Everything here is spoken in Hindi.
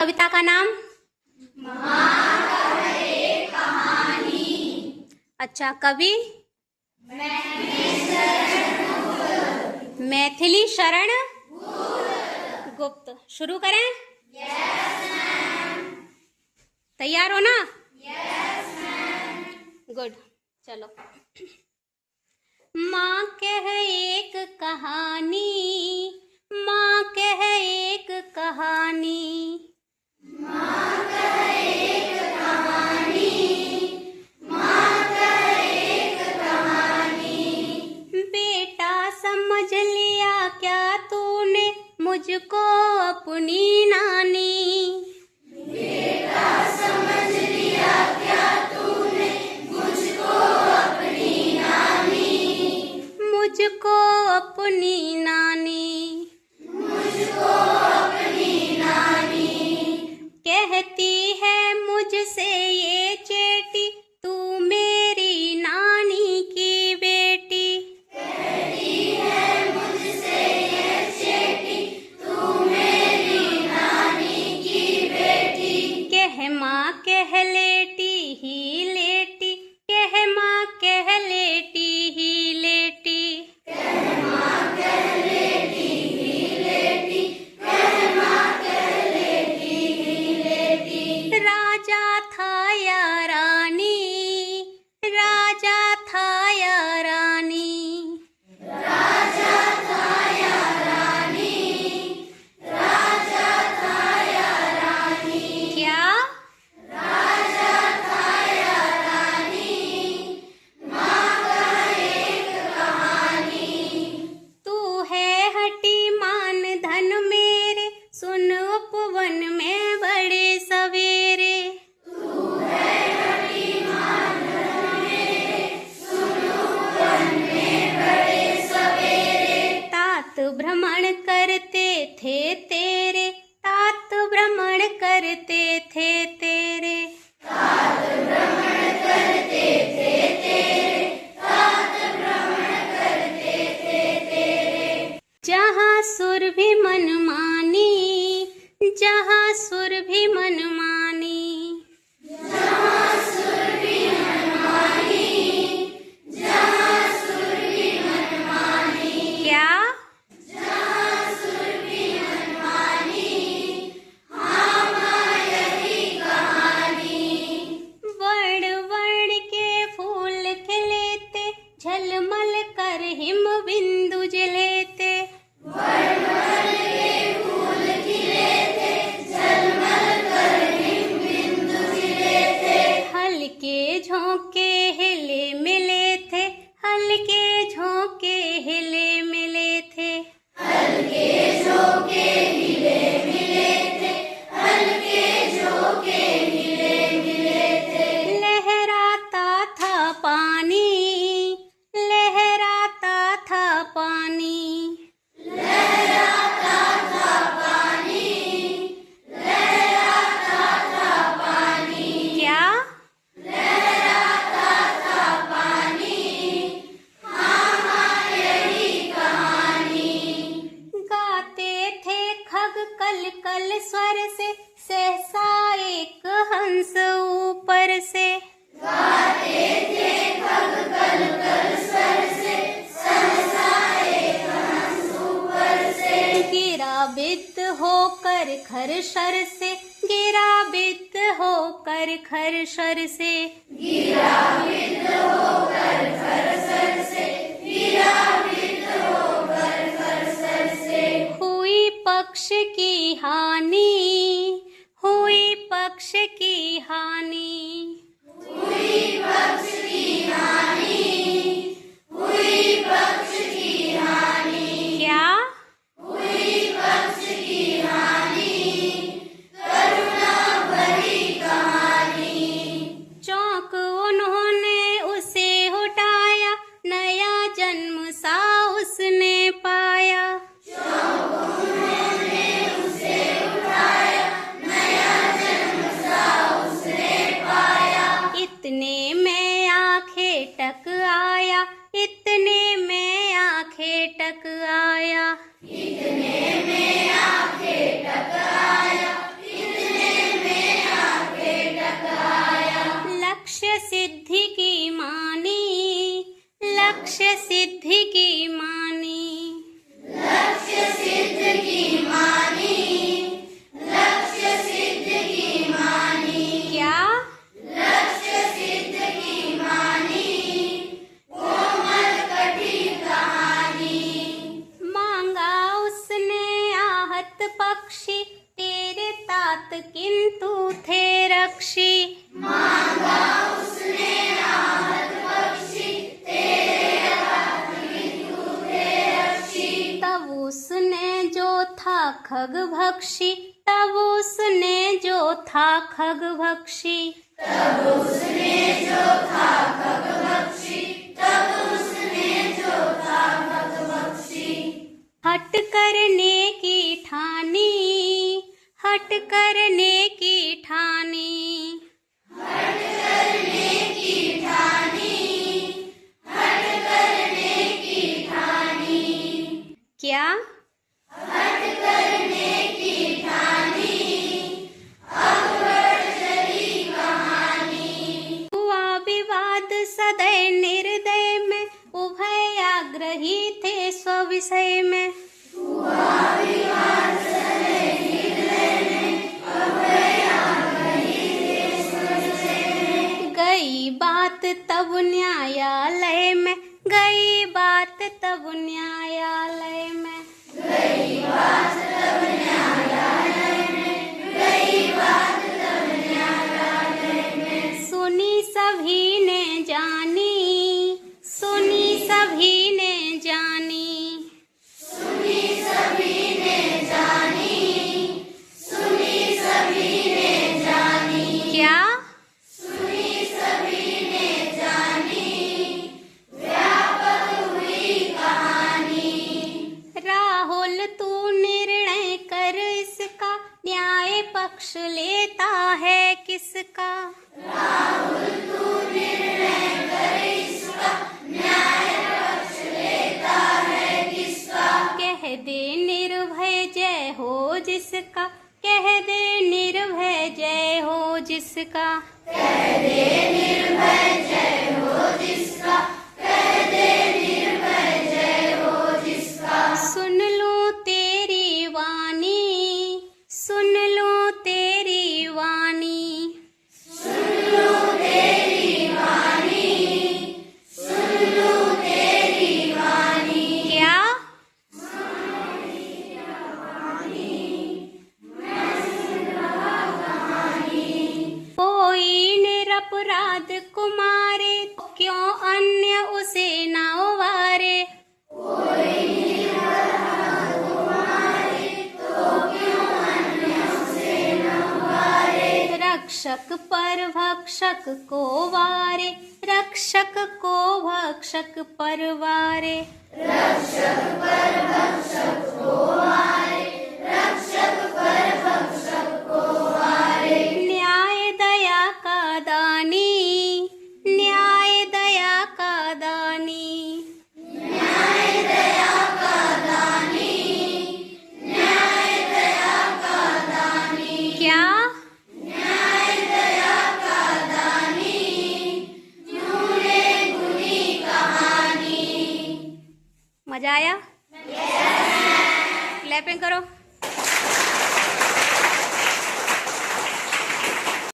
कविता का नाम? कहानी। अच्छा, कवि? मैथिली शरण गुप्त। शुरू करें? तैयार हो ना? गुड। चलो। माँ कह एक कहानी, माँ कह एक कहानी, माँ कह एक कहानी, माँ कह एक कहानी। बेटा समझ लिया क्या तूने मुझको अपनी नानी, बेटा समझ लिया क्या तूने मुझको अपनी नानी, मुझको अपनी नानी, मुझको अपनी नानी। कहती है मुझसे ये चेटी तू मेरी नानी की बेटी, कहती है मुझसे ये चेटी तू मेरी नानी की बेटी। कह माँ कह लेटी ही लेटी, कह माँ कह लेटी ही लेटी, कह माँ कह लेटी ही लेटी, कह माँ कह लेटी ही लेटी। राजा था या रानी, राजा था या रानी, राजा था या रानी, राजा था या रानी। क्या? राजा था या रानी, माँ का एक कहानी। तू है हटी मान धन मेरे, सुन उपवन में बड़े सवेरे, तू है हठी मान धन मेरे, सुन उपवन में बड़े सवेरे। तात भ्रमण करते थे तेरे, तात भ्रमण करते थे तेरे, तात भ्रमण करते थे तेरे, तात भ्रमण करते थे तेरे। जहाँ सुर भी मनमानी, जहाँ सुर भी मनमानी, जहाँ सुर भी मनमानी, जहाँ सुर भी मनमानी। क्या? जहाँ सुर भी मनमानी, हाँ माँ यही कहानी। वर्ण वर्ण के फूल खिलेते, झलमल कर हिम बिंदु जलेते, वर्ण वर्ण के फूल खिले थे, झलमल कर हिम बिंदु खिले थे। हल्के झोंके हिले मिले थे, हल्के झोंके हिले मिले थे, हल्के झोंके हिले मिले थे, हल्के झोंके हिले मिले थे। लहराता था पानी, लहराता था पानी, लहराता था पानी, लहराता था पानी। क्या? लहराता था पानी, हाँ हाँ यही कहानी। गाते थे खग कल कल स्वर से, सहसा एक हंस ऊपर से, गाते थे खग कल कल स्वर से, सहसा एक हंस ऊपर से। गिरा बिद होकर खर शर से, गिरा बिद होकर खर शर से, गिरा बिद होकर खरसर से, गिरा बिद होकर खरसर से। हुई पक्ष की हानि, हुई पक्ष की हानि, हुई पक्ष की हानि, हुई पक्ष की हानि। क्या? हुई पक्ष की हानि, करुणा भरी कहानी। चौंक उन्होंने उसे उठाया, नया जन्म सा उसने पाया, उन्होंने उसे उठाया, नया जन्म सा उसने लक्ष्य सिद्धि की मानी, लक्ष्य सिद्ध की मानी, लक्ष्य सिद्ध की मानी। क्या? लक्ष्य सिद्ध की मानी, कोमल कठिन कहानी। मांगा उसने आहत पक्षी, तेरे तात किंतु थे रक्षी। मांगा उसने आहत पक्षी, तेरे तात किंतु थे रक्षी। तब उसने जो था खग भक्षी, तब उसने जो था खग भक्षी। तब उसने जो था खगभक्षी, तब उसने जो था खगभक्षी। हट करने की ठानी, हट करने की ठानी। हट करने की ठानी, हट करने की ठानी। क्या? हट करने की ठानी, अब बढ़ चली कहानी। हुआ विवाद सदैव निर्दय में, उभय आग्रही थे स्विषय में। हुआ विवाद सदैव निर्दय में, अभय आग्रही थे स्विषय में। गई बात तब न्यायालय में, गई बात तब न्यायालय में। गई बात तब न्यायालय में, गई बात तब न्यायालय में। सुनी सभी ने जानी, सुनी सभी ने जानी। सुनी सभी ने जानी, सुनी सभी ने जानी। क्या? सुनी सभी ने जानी, व्यापक हुई कहानी। राहुल तू निर्णय कर इसका, न्याय पक्ष लेता है किसका। राहुल तू निर्णय कर इसका, न्याय पक्ष लेता है किसका। कह दे निर्भय जय हो जिसका, कह दे निर्भय जय हो जिसका। कह दे निर्भय जय हो जिसका, कह दे निर्भय जय हो जिसका। सुन लो तेरी वाणी, सुन लो तेरी वाणी। सुन लो तेरी वाणी, सुन लो तेरी वाणी। क्या? कोई निरपराध कुमारे, क्यों अन्य उसे न उबारे। रक्षक पर भक्षक को वारे, रक्षक को भक्षक पर वारे। रक्षक पर भक्षक को मारे, रक्षक पर भक्षक को मारे। न्याय दया का दानी, न्याय दया का दानी। न्याय दया का दानी, न्याय दया का दानी। क्या? न्याय दया का दानी, नूरे गुनी कहानी। मजा आया? क्लैपिंग करो।